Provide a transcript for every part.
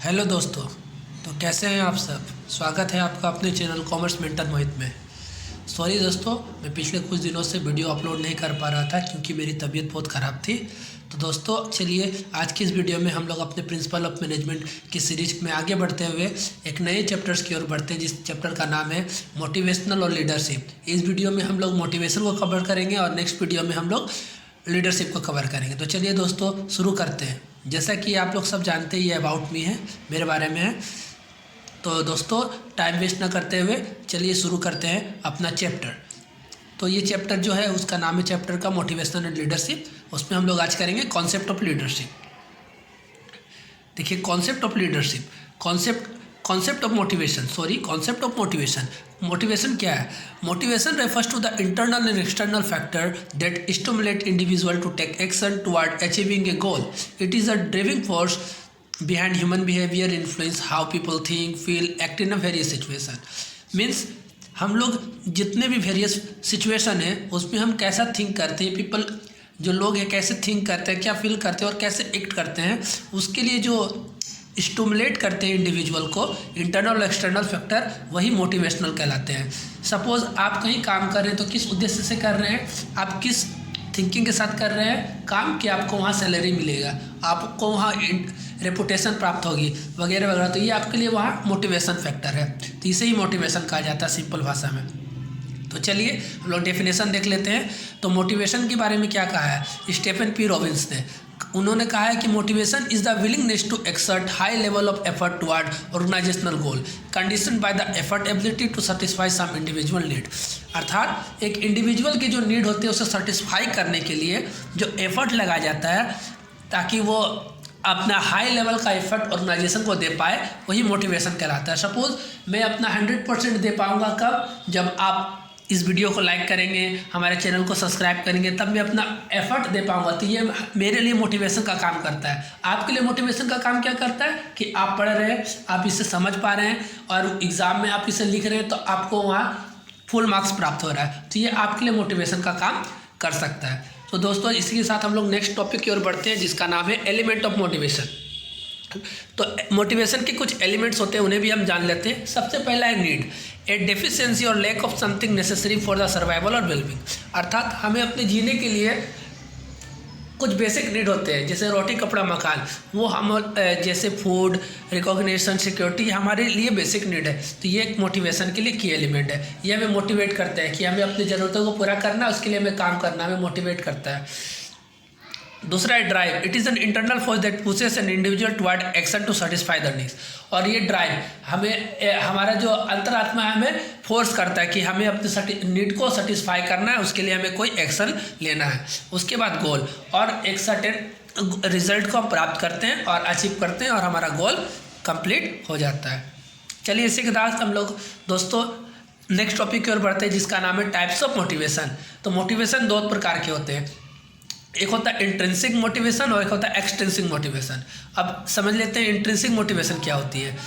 Hello दोस्तों। तो कैसे हैं आप सब। स्वागत है आपका अपने चैनल कॉमर्स मेंटर मोहित में। सॉरी दोस्तों, मैं पिछले कुछ दिनों से वीडियो अपलोड नहीं कर पा रहा था क्योंकि मेरी तबीयत बहुत ख़राब थी। तो दोस्तों चलिए आज की इस वीडियो में हम लोग अपने प्रिंसिपल ऑफ मैनेजमेंट की सीरीज में आगे बढ़ते हुए एक नए चैप्टर्स की ओर बढ़ते हैं, जिस चैप्टर का नाम है मोटिवेशनल और लीडरशिप। इस वीडियो में हम लोग मोटिवेशन को कवर करेंगे और नेक्स्ट वीडियो में हम लोग लीडरशिप को कवर करेंगे। तो चलिए दोस्तों शुरू करते हैं। जैसा कि आप लोग सब जानते ही अबाउट मी है, मेरे बारे में है। तो दोस्तों टाइम वेस्ट ना करते हुए चलिए शुरू करते हैं अपना चैप्टर। तो ये चैप्टर जो है उसका नाम है चैप्टर का मोटिवेशन एंड लीडरशिप। उसमें हम लोग आज करेंगे कॉन्सेप्ट ऑफ लीडरशिप। देखिए concept of leadership, concept of motivation. Motivation क्या है? Motivation refers to the internal and external factor that stimulate individual to take action toward achieving a goal. It is a driving force behind human behavior, influence how people think, feel, act in a various situation। Means हम लोग जितने भी various situation है उसमें हम कैसा think करते हैं, पीपल जो लोग हैं कैसे थिंक करते हैं, क्या फील करते हैं और कैसे एक्ट करते हैं, उसके लिए जो स्टिमुलेट करते हैं इंडिविजुअल को इंटरनल और एक्सटर्नल फैक्टर, वही मोटिवेशनल कहलाते हैं। सपोज आप कहीं काम कर रहे हैं तो किस उद्देश्य से कर रहे हैं, आप किस थिंकिंग के साथ कर रहे हैं काम, कि आपको वहाँ सैलरी मिलेगा, आपको वहाँ रेपुटेशन प्राप्त होगी वगैरह वगैरह। तो ये आपके लिए वहाँ मोटिवेशन फैक्टर है। तो इसे ही मोटिवेशन कहा जाता है सिंपल भाषा में। तो चलिए हम लोग डेफिनेशन देख लेते हैं। तो मोटिवेशन के बारे में क्या कहा है स्टीफन पी रॉबिन्स ने। उन्होंने कहा है कि motivation is the willingness to exert high level of effort toward organizational goal condition by the effort ability to satisfy some individual need. अर्थात एक इंडिविजुअल की जो नीड होती है उसे सेटिस्फाई करने के लिए जो एफर्ट लगाया जाता है ताकि वो अपना हाई लेवल का एफर्ट ऑर्गेनाइजेशन को दे पाए, वही मोटिवेशन कहलाता है। सपोज मैं अपना 100% दे पाऊँगा कब, जब आप इस वीडियो को लाइक करेंगे, हमारे चैनल को सब्सक्राइब करेंगे, तब मैं अपना एफर्ट दे पाऊंगा। तो ये मेरे लिए मोटिवेशन का काम करता है। आपके लिए मोटिवेशन का काम क्या करता है कि आप पढ़ रहे हैं, आप इसे समझ पा रहे हैं और एग्ज़ाम में आप इसे लिख रहे हैं तो आपको वहाँ फुल मार्क्स प्राप्त हो रहा है। तो ये आपके लिए मोटिवेशन का काम कर सकता है। तो दोस्तों इसी के साथ हम लोग नेक्स्ट टॉपिक की ओर बढ़ते हैं जिसका नाम है एलिमेंट ऑफ मोटिवेशन। तो मोटिवेशन के कुछ एलिमेंट्स होते हैं, उन्हें भी हम जान लेते हैं। सबसे पहला है नीड, ए डेफिशिएंसी और lack of something necessary for the survival और वेलबींग। अर्थात हमें अपने जीने के लिए कुछ बेसिक नीड होते हैं, जैसे रोटी कपड़ा मकान, वो हम जैसे फूड, रिकॉग्निशन, सिक्योरिटी हमारे लिए बेसिक नीड है। तो ये एक मोटिवेशन के लिए की एलिमेंट है। ये हमें मोटिवेट करता है कि हमें अपनी ज़रूरतों को पूरा करना, उसके लिए हमें काम करना, हमें मोटिवेट करता है। दूसरा है drive, it is an internal force that pushes an individual toward action to satisfy the needs. और ये ड्राइव हमें हमारा जो अंतरात्मा है हमें फोर्स करता है कि हमें अपने नीड को सेटिस्फाई करना है, उसके लिए हमें कोई एक्शन लेना है। उसके बाद गोल, और एक सर्टेन रिजल्ट को हम प्राप्त करते हैं और अचीव करते हैं और हमारा गोल कंप्लीट हो जाता है। चलिए इसी के साथ हम लोग दोस्तों नेक्स्ट टॉपिक की ओर बढ़ते हैं जिसका नाम है टाइप्स ऑफ मोटिवेशन। तो मोटिवेशन दो प्रकार के होते हैं, एक होता है इंट्रिंसिक मोटिवेशन और एक होता है एक्सट्रिंसिक मोटिवेशन। अब समझ लेते हैं इंट्रिंसिक मोटिवेशन क्या होती है।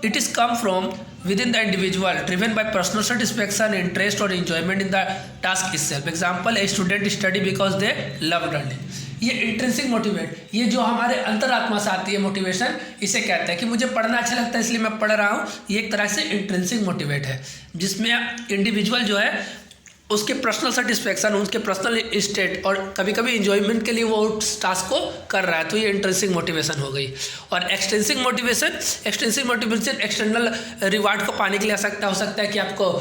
It is come from within the individual driven by personal satisfaction, interest और enjoyment in the task itself. Example, a student study because they love learning. ये इंट्रिंसिक मोटिवेट, ये जो हमारे अंतरात्मा से आती है मोटिवेशन, इसे कहते हैं कि मुझे पढ़ना अच्छा लगता है इसलिए मैं पढ़ रहा हूँ। ये एक तरह से इंट्रिंसिक मोटिवेट है जिसमें इंडिविजुअल जो है उसके पर्सनल सेटिस्फैक्शन, उसके पर्सनल स्टेट और कभी कभी इंजॉयमेंट के लिए वो उस टास्क को कर रहा है, तो ये इंट्रिंसिक मोटिवेशन हो गई। और एक्सट्रिंसिक मोटिवेशन एक्सटर्नल रिवार्ड को पाने के लिए हो सकता है कि आपको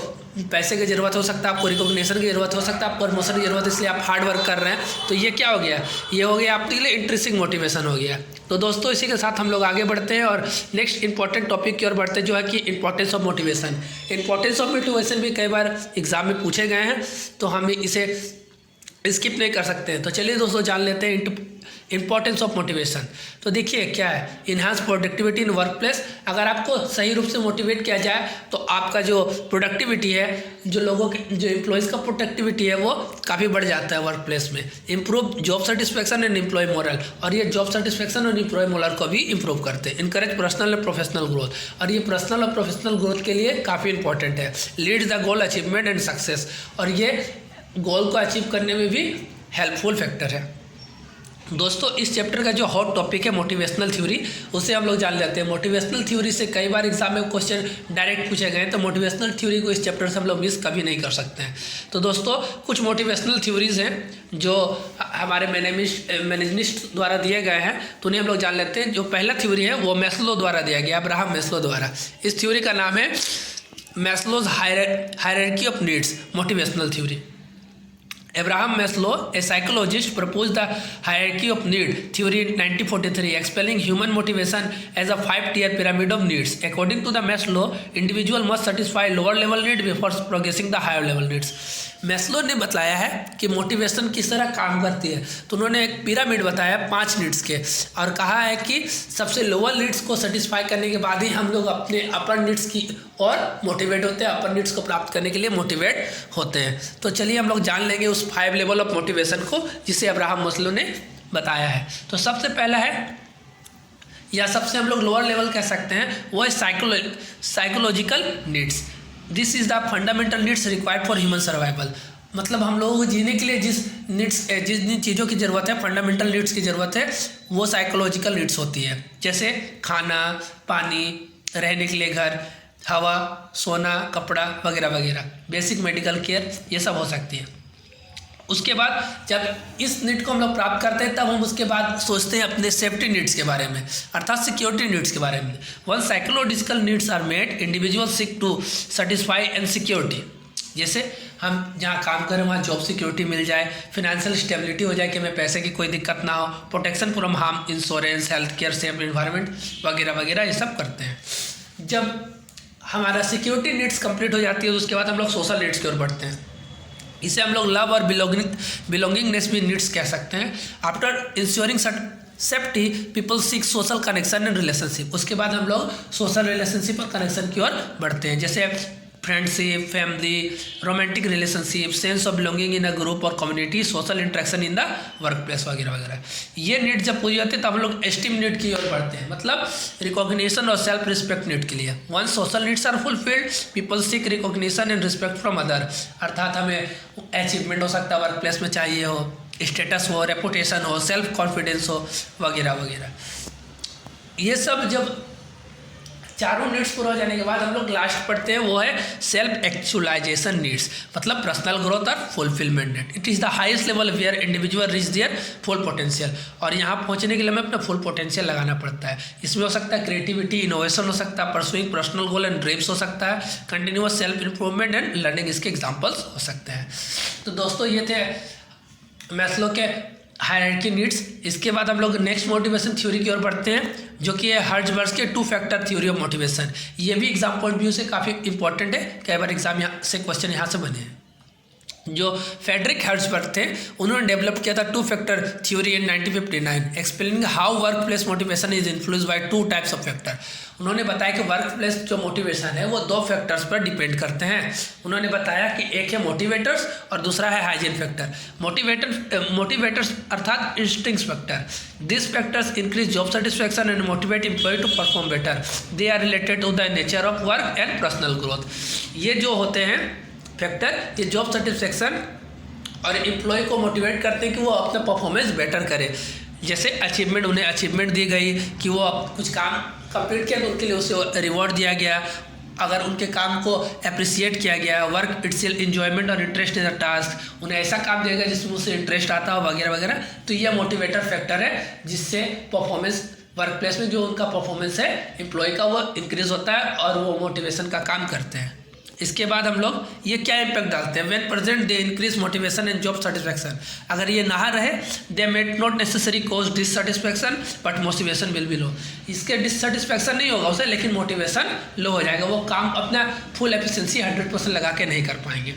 पैसे की ज़रूरत हो सकता है, आपको रिकॉग्निशन की ज़रूरत हो सकता है, आपको प्रमोशन की ज़रूरत है, इसलिए आप हार्ड वर्क कर रहे हैं। तो ये क्या हो गया, ये हो गया आपके लिए इंट्रिंसिक मोटिवेशन हो गया। तो दोस्तों इसी के साथ हम लोग आगे बढ़ते हैं और नेक्स्ट इंपॉर्टेंट टॉपिक की ओर बढ़ते हैं जो है कि importance of motivation. Importance of motivation भी कई बार एग्जाम में पूछे गए हैं, तो हम इसे स्किप नहीं कर सकते हैं। तो चलिए दोस्तों जान लेते हैं इंपॉर्टेंस ऑफ मोटिवेशन। तो देखिए क्या है, enhance productivity in work place. अगर आपको सही रूप से मोटिवेट किया जाए तो आपका जो प्रोडक्टिविटी है, जो लोगों के जो एम्प्लॉयज़ का प्रोडक्टिविटी है वो काफ़ी बढ़ जाता है वर्क प्लेस में। Improve job satisfaction and employee morale, और ये जॉब सेटिस्फैक्शन और एम्प्लॉय मोरल को भी इम्प्रूव करते हैं। इनकरेज पर्सनल और प्रोफेशनल ग्रोथ, और ये पर्सनल और प्रोफेशनल ग्रोथ के लिए काफ़ी इंपॉर्टेंट है। Leads the goal achievement and success, और ये गोल को अचीव करने में भी हेल्पफुल फैक्टर है। दोस्तों इस चैप्टर का जो हॉट टॉपिक है मोटिवेशनल थ्योरी, उसे हम लोग जान लेते हैं। मोटिवेशनल थ्योरी से कई बार एग्जाम में क्वेश्चन डायरेक्ट पूछे गए हैं, तो मोटिवेशनल थ्योरी को इस चैप्टर से हम लोग मिस कभी नहीं कर सकते हैं। तो दोस्तों कुछ मोटिवेशनल थ्योरीज हैं जो हमारे मैनेजमिस्ट द्वारा दिए गए हैं, तो उन्हें हम लोग जान लेते हैं। जो पहला थ्योरी है वो मैस्लो द्वारा दिया गया, अब्राहम मैस्लो द्वारा। इस थ्योरी का नाम है Maslow's hierarchy of needs motivational theory. Abraham Maslow, a psychologist, proposed the hierarchy of need theory in 1943, explaining human motivation as a 5-tier pyramid of needs. According to the Maslow, individual must satisfy lower level need before progressing the higher level needs. Maslow ने बताया है कि motivation किस तरह काम करती है, तो उन्होंने एक पिरामिड बताया 5 नीड्स के, और कहा है कि सबसे लोअर नीड्स को सेटिस्फाई करने के बाद ही हम लोग अपने अपर नीड्स की और मोटिवेट होते हैं, अपर नीड्स को प्राप्त करने के लिए मोटिवेट होते हैं। तो चलिए हम लोग जान लेंगे उस 5 लेवल ऑफ मोटिवेशन को जिसे अब्राहम मैस्लो ने बताया है। तो सबसे पहला है, या सबसे हम लोग लोअर लेवल कह सकते हैं, वो है psychological needs. This is the fundamental needs required for human survival. मतलब हम लोगों को जीने के लिए जिन चीज़ों की ज़रूरत है, फंडामेंटल नीड्स की ज़रूरत है, वो साइकोलॉजिकल नीड्स होती है। जैसे खाना, पानी, रहने के लिए घर, हवा, सोना, कपड़ा वगैरह वगैरह, बेसिक मेडिकल केयर, ये सब हो सकती है। उसके बाद जब इस नीड को हम लोग प्राप्त करते हैं, तब हम उसके बाद सोचते हैं अपने सेफ्टी नीड्स के बारे में, अर्थात सिक्योरिटी नीड्स के बारे में। Once psychological needs are met, individual seek to satisfy and security. जैसे हम जहाँ काम करें वहाँ जॉब सिक्योरिटी मिल जाए, फिनेंशियल स्टेबिलिटी हो जाए कि हमें पैसे की कोई दिक्कत ना हो, protection from harm, insurance, health care, safe environment वगैरह वगैरह, ये सब करते हैं। जब हमारा सिक्योरिटी नीड्स कंप्लीट हो जाती है, तो उसके बाद हम लोग सोशल नीड्स की ओर बढ़ते हैं। इसे हम लोग लव और बिलोंगिंगनेस भी नीड्स कह सकते हैं। After ensuring safety, people seek social connection and relationship. उसके बाद हम लोग सोशल रिलेशनशिप और कनेक्शन की ओर बढ़ते हैं, जैसे friendship, family, romantic relationship, sense of belonging in a group और community, social interaction in the workplace वगैरह वगैरह। ये नीड जब पूरी होती है तब हम लोग एस्टीम नीड की ओर बढ़ते हैं, मतलब रिकॉग्निशन और सेल्फ रिस्पेक्ट नीड के लिए। Once social needs are fulfilled, people seek recognition and respect from other. अर्थात हमें अचीवमेंट हो सकता है वर्क प्लेस में चाहिए हो, स्टेटस हो, रेपुटेशन हो, सेल्फ कॉन्फिडेंस हो वगैरह वगैरह। ये सब जब चारों नीड्स पूरा हो जाने के बाद हम लोग लास्ट पढ़ते हैं, वो है सेल्फ एक्चुअलाइजेशन नीड्स, मतलब पर्सनल ग्रोथ और fulfilment need. It is the highest level where individual reach their full potential. और यहाँ पहुँचने के लिए हमें अपना फुल पोटेंशियल लगाना पड़ता है। इसमें हो सकता है क्रिएटिविटी, इनोवेशन हो सकता है, pursuing personal goal and dreams हो सकता है, continuous self improvement and learning, इसके एग्जाम्पल्स हो सकते हैं। तो दोस्तों ये थे मैस्लो के हायरार्की नीड्स। इसके बाद हम लोग नेक्स्ट मोटिवेशन थ्योरी की ओर बढ़ते हैं, जो कि है हर्ट्जबर्ग के 2 फैक्टर थ्योरी ऑफ मोटिवेशन। ये भी एग्जाम पॉइंट व्यू से काफ़ी इंपॉर्टेंट है, कई बार एग्जाम से क्वेश्चन यहाँ से बने हैं। जो फ्रेडरिक हर्ट्जबर्ग थे, उन्होंने डेवलप किया था 2 factor theory in 1959, explaining how work place motivation is influenced by 2 types of factor. उन्होंने बताया कि वर्क प्लेस जो मोटिवेशन है वो 2 फैक्टर्स पर डिपेंड करते हैं। उन्होंने बताया कि एक है मोटिवेटर्स और दूसरा है हाइजीन फैक्टर। मोटिवेटर्स अर्थात इंस्टिंक्ट्स factor. This factors increase job satisfaction and motivate employee to perform better. They are related to the nature of work and personal growth. ये जो होते हैं फैक्टर, ये जॉब सेटिस्फैक्शन और एम्प्लॉय को मोटिवेट करते हैं कि वो अपना परफॉर्मेंस बेटर करे। जैसे अचीवमेंट, उन्हें अचीवमेंट दी गई कि वो कुछ काम कंप्लीट किया तो उनके लिए उसे रिवॉर्ड दिया गया, अगर उनके काम को अप्रिसिएट किया गया, वर्क इटसेल्फ इंजॉयमेंट और इंटरेस्ट इन द टास्क, उन्हें ऐसा काम दिया गया जिसमें उसे इंटरेस्ट आता हो वगैरह वगैरह। तो यह मोटिवेटर फैक्टर है, जिससे परफॉर्मेंस वर्क प्लेस में जो उनका परफॉर्मेंस है एम्प्लॉय का, वो इंक्रीज होता है और वो मोटिवेशन का काम करते हैं। इसके बाद हम लोग ये क्या इम्पैक्ट डालते हैं, when present they increase motivation and job satisfaction. अगर ये ना रहे, they may not necessary cause dissatisfaction but motivation will be low. इसके डिससेटिस्फैक्शन नहीं होगा उसे, लेकिन मोटिवेशन लो हो जाएगा, वो काम अपना फुल एफिशिएंसी 100% लगा के नहीं कर पाएंगे।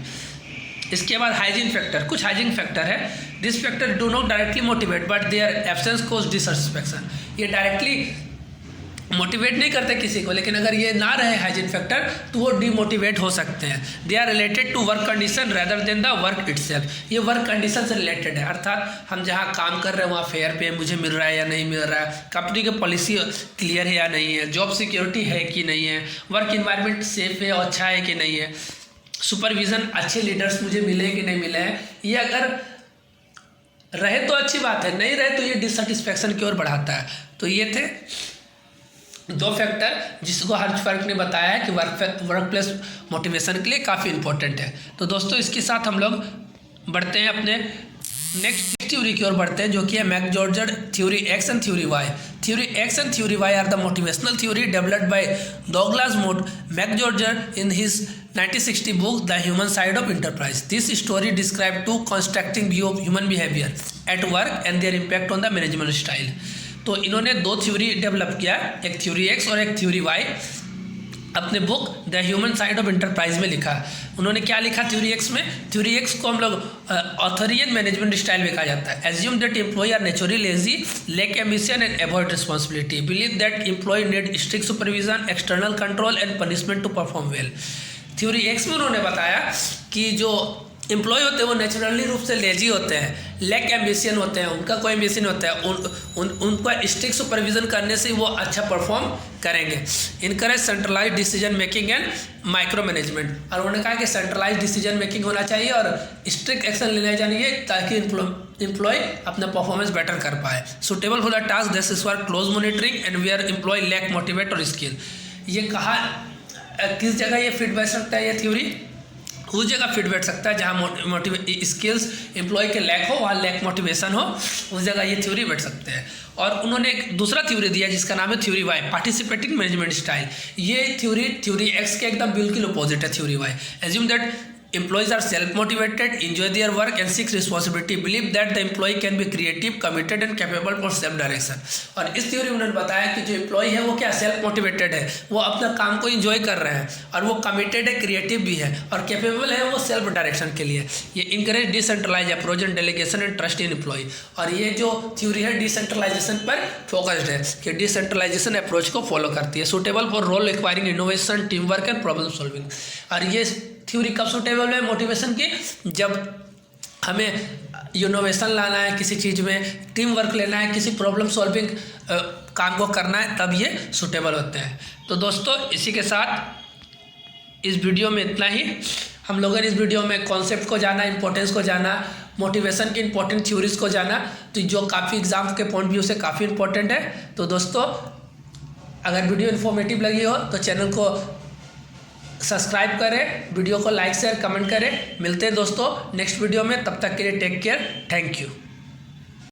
इसके बाद हाइजीन फैक्टर, कुछ हाइजीन फैक्टर है। This factor do not directly motivate but there absence cause dissatisfaction. ये डायरेक्टली मोटिवेट नहीं करते किसी को, लेकिन अगर ये ना रहे हाइजीन फैक्टर तो वो डीमोटिवेट हो सकते हैं। They are related to work condition rather than the work itself. ये वर्क कंडीशन से रिलेटेड है, अर्थात हम जहाँ काम कर रहे हैं वहाँ फेयर पे मुझे मिल रहा है या नहीं मिल रहा है, कंपनी की पॉलिसी क्लियर है या नहीं है, जॉब सिक्योरिटी है कि नहीं है, वर्क इन्वायरमेंट सेफ है और अच्छा है कि नहीं है, सुपरविज़न अच्छे लीडर्स मुझे मिले कि नहीं मिले हैं। ये अगर रहे तो अच्छी बात है, नहीं रहे तो ये डिससेटिस्फैक्शन की ओर बढ़ाता है। तो ये थे दो फैक्टर जिसको हर्ष फर्क ने बताया है कि वर्क प्लेस मोटिवेशन के लिए काफ़ी इंपॉर्टेंट है। तो दोस्तों इसके साथ हम लोग बढ़ते हैं अपने नेक्स्ट थ्योरी की ओर बढ़ते हैं, जो कि है McGregor theory X and theory Y. Theory X and theory Y are the motivational theory developed by Douglas McGregor in his 1960 book the human side of enterprise. This story describe two constructing view of human behaviour at work and their impact on the management style. तो इन्होंने दो theory develop किया, एक theory x और एक theory Y, अपने book the human side of enterprise में लिखा। उन्होंने क्या लिखा थ्योरी एक्स में? थ्योरी एक्स को हम लोग ऑथोरियन मैनेजमेंट स्टाइल में कहा जाता है। Assume that employee are naturally lazy, lack ambition and avoid responsibility, believe that employee need strict supervision, external control and punishment to perform well. Theory X में उन्होंने बताया कि जो एम्प्लॉय होते हैं वो नेचुरली रूप से लेजी होते हैं, लैक एम्बिशन होते हैं, उनका कोई एम्बिशन होता है, उनका स्ट्रिक्ट सुपरविजन करने से वो अच्छा परफॉर्म करेंगे। Encourage centralize decision making and micro management. और उन्होंने कहा कि सेंट्रलाइज डिसीजन मेकिंग होना चाहिए और स्ट्रिक्ट एक्शन लेने चाहिए ताकि एम्प्लॉय अपना परफॉर्मेंस बेटर कर पाए। Suitable for the task this is for close monitoring and where employee lack motivate और स्किल। ये कहा किस जगह ये फिट बैठ सकता है? ये थ्योरी उस जगह फिट बैठ सकता है जहाँ स्किल्स एम्प्लॉय के लैक हो, वहाँ लैक मोटिवेशन हो, उस जगह ये थ्योरी बैठ सकते हैं। और उन्होंने एक दूसरा थ्योरी दिया जिसका नाम है theory Y, participating management style. ये थ्योरी एक्स के एकदम बिल्कुल अपोजिट है theory Y. Assume that employees are self-motivated, enjoy their work and seek responsibility, believe that the employee can be creative, committed and capable for self-direction। और इस theory में उन्होंने बताया कि जो एम्प्लॉय है वो क्या सेल्फ मोटिवेटेड है, वो अपना काम को इंजॉय कर रहे हैं और वो कमिटेड है, क्रिएटिव भी है और कैपेबल है वो सेल्फ डायरेक्शन के लिए। ये encourage decentralize approach and delegation and trust in employee. और ये जो थ्योरी है डिसेंट्रलाइजेशन पर फोकस्ड है कि डिसेंट्रलाइजेशन अप्रोच को फॉलो करती है। Suitable for role requiring innovation, team work and problem solving. और ये थ्योरी कब सुटेबल है मोटिवेशन की? जब हमें इनोवेशन लाना है किसी चीज़ में, टीम वर्क लेना है, किसी प्रॉब्लम सॉल्विंग काम को करना है, तब ये सुटेबल होते हैं। तो दोस्तों इसी के साथ इस वीडियो में इतना ही। हम लोगों ने इस वीडियो में कॉन्सेप्ट को जाना, इंपॉर्टेंस को जाना, मोटिवेशन की इंपॉर्टेंट थ्योरीज को जाना, तो जो काफ़ी एग्जाम के पॉइंट व्यू से काफ़ी इंपॉर्टेंट है। तो दोस्तों अगर वीडियो इन्फॉर्मेटिव लगी हो तो चैनल को सब्सक्राइब करें, वीडियो को लाइक शेयर कमेंट करें। मिलते हैं दोस्तों नेक्स्ट वीडियो में, तब तक के लिए टेक केयर, थैंक यू।